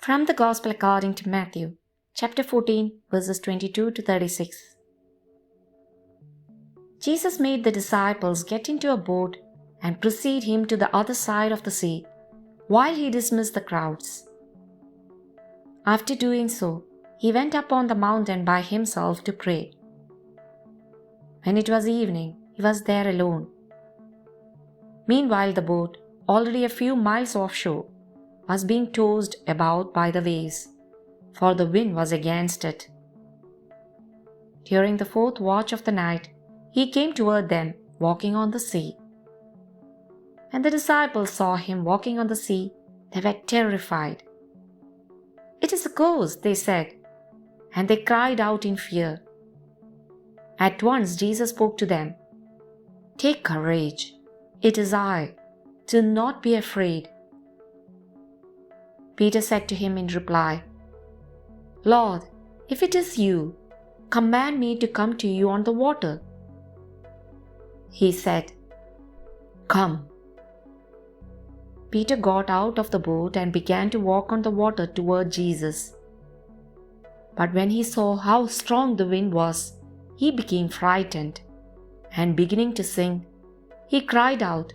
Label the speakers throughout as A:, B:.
A: From the Gospel according to Matthew, chapter 14, verses 22 to 36. Jesus made the disciples get into a boat and precede him to the other side of the sea, while he dismissed the crowds. After doing so, he went up on the mountain by himself to pray. When it was evening, he was there alone. Meanwhile, the boat, already a few miles offshore, was being tossed about by the waves, for the wind was against it. During the fourth watch of the night, he came toward them, walking on the sea. When the disciples saw him walking on the sea, they were terrified. "It is a ghost," they said, and they cried out in fear. At once Jesus spoke to them. "Take courage, it is I. Do not be afraid." Peter said to him in reply, "Lord, if it is you, command me to come to you on the water." He said, "Come." Peter got out of the boat and began to walk on the water toward Jesus. But when he saw how strong the wind was, he became frightened, and beginning to sink, he cried out,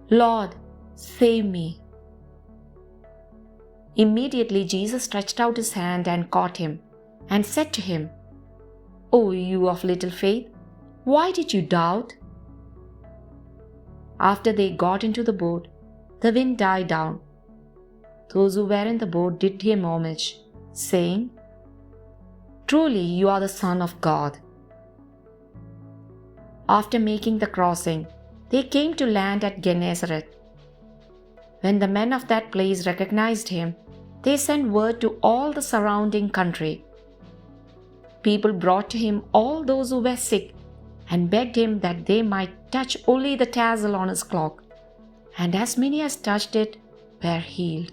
A: "Lord, save me." Immediately Jesus stretched out his hand and caught him, and said to him, "O you of little faith, why did you doubt?" After they got into the boat, the wind died down. Those who were in the boat did him homage, saying, "Truly you are the Son of God." After making the crossing, they came to land at Gennesaret. When the men of that place recognized him, they sent word to all the surrounding country. People brought to him all those who were sick and begged him that they might touch only the tassel on his cloak, and as many as touched it were healed.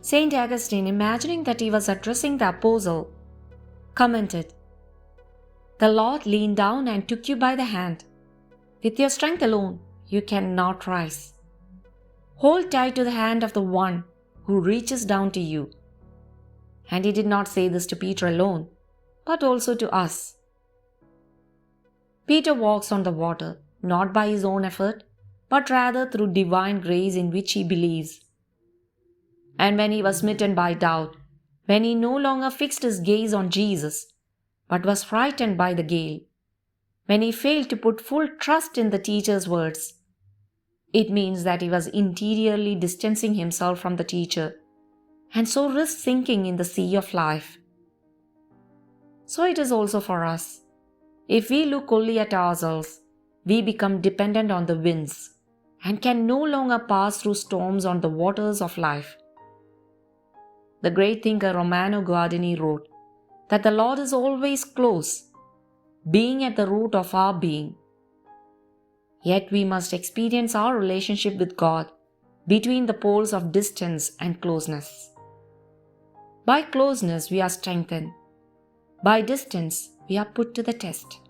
A: Saint Augustine, imagining that he was addressing the apostle, commented, "The Lord leaned down and took you by the hand. With your strength alone, you cannot rise. Hold tight to the hand of the one who reaches down to you." And he did not say this to Peter alone, but also to us. Peter walks on the water, not by his own effort, but rather through divine grace in which he believes. And when he was smitten by doubt, when he no longer fixed his gaze on Jesus, but was frightened by the gale, when he failed to put full trust in the teacher's words, it means that he was interiorly distancing himself from the teacher, and so risked sinking in the sea of life. So it is also for us. If we look only at ourselves, we become dependent on the winds and can no longer pass through storms on the waters of life. The great thinker Romano Guardini wrote that the Lord is always close, being at the root of our being. Yet we must experience our relationship with God between the poles of distance and closeness. By closeness we are strengthened. By distance we are put to the test.